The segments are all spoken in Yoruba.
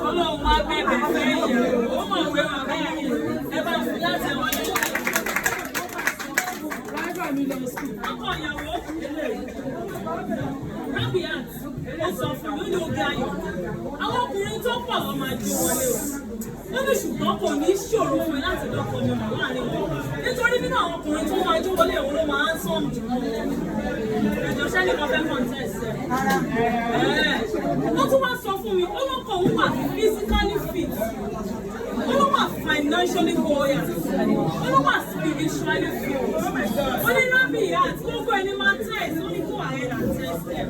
Ọlọ́run wá bẹ̀bẹ̀ fẹ́ yẹn, ó mọ̀ pé bàbá mi ẹ bá fi láti ẹ̀wọ̀n ní ọkọ̀ ìyàwó Rabiat ó sọ fún mi ní oge ayọ̀ àwọn ọkùnrin tó pọ̀ lọ́ máa jí wọlé o ó ní ṣùgbọ́n kò ní ṣòro fún mi láti dọ́kọ̀ mi mọ̀ láàrin wọn nítorí nínú àwọn ọkùnrin tó máa jí wọlé òun ló máa ń sọ̀mù jù ẹ̀jọ̀ ṣẹ́ni kan fẹ́ contest wọ́n tún wá sọ fún mi ó lọ́kọ̀ òun wà physically fit ó ló wà financially buoyant ó ló wà spiritually fit ó ní Rabiat gbogbo ẹni máa test ó ní go ahead and test them.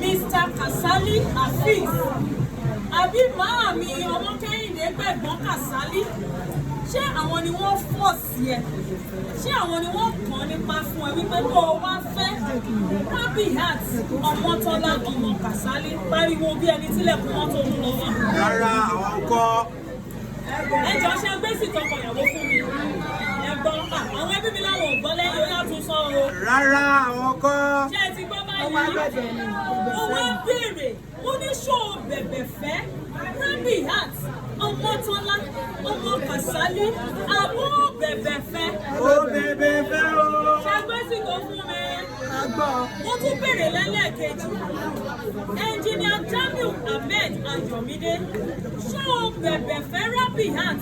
Mr. Kasali Hafiz àbí màá mi ọmọ Kẹ́hìndé gbẹ̀gbọ́n Kasali ṣé àwọn ni wọ́n fọ̀ sí ẹ ṣé àwọn ni wọ́n kàn nípa fún ẹ wípé kó o wá fẹ́ Rabiat Ọmọ́tọ́lá ọmọ Kasali pariwo bí ẹni tílẹ̀kùn mọ́tò ń lọ wá. Rárá àwọn kọ́. Ẹjọ́ ṣe gbé sí tọkọyàwó fún mi ẹ̀gbọ́n àwọn ẹbí mi láwọn ò gbọ́ lẹ́yìn ó yàtọ̀ sọ o. Rárá àwọn kọ́. Ṣé ẹ ti gbọ́ báyìí? Ó wá béèrè ó ní ṣó bẹ̀bẹ̀ fẹ́ Rabiat Ọmọ́tọ́lá ọmọ Kasali àbó bẹ̀bẹ̀ fẹ́. Ó bẹ̀bẹ̀ fẹ́ o. Ṣé gbé sí tó fún mi? Mo tún béèrè lẹ́lẹ́kejì. Engineer Jamiu Ahmed Ayọ̀mídé ṣó bẹ̀bẹ̀ fẹ́ Rabiat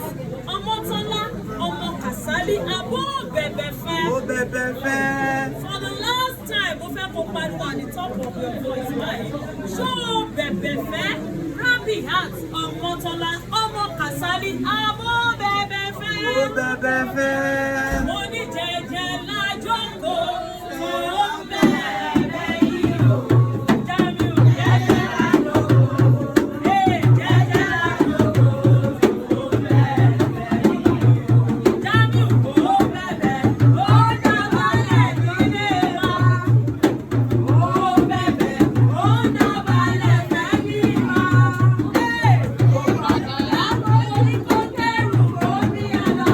Ọmọ́tọ́lá ọmọ Kasali àbó bẹ̀bẹ̀ fẹ́. Ó bẹ̀bẹ̀ fẹ́. For the last time mo fẹ́ kó pariwo at the top of your voice báyìí ṣó bẹ̀bẹ̀ fẹ́ Rabiat Ọmọ́tọ́lá ọmọ Kasali àbó bẹ̀bẹ̀ fẹ́. Ó bẹ̀bẹ̀ fẹ́. Mo ní jẹ́jẹ́ lájọ́ kó ó bẹ̀bẹ̀ yìí o. Jamiu jẹ́jẹ́ lájọ́ kó jẹ́jẹ́ lájọ́ kó ó bẹ̀bẹ̀ yìí o. Jamiu kó bẹ̀bẹ̀ ó dábàlẹ̀ nílé wa. Ó bẹ̀bẹ̀ ó dábàlẹ̀ fẹ́ mi wá. Ó pàtàkì lápò orí kó kẹ́rù omi àlọ́.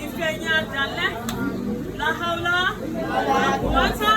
ìfẹ́ yín àdálẹ́ làhàlà làkúwátá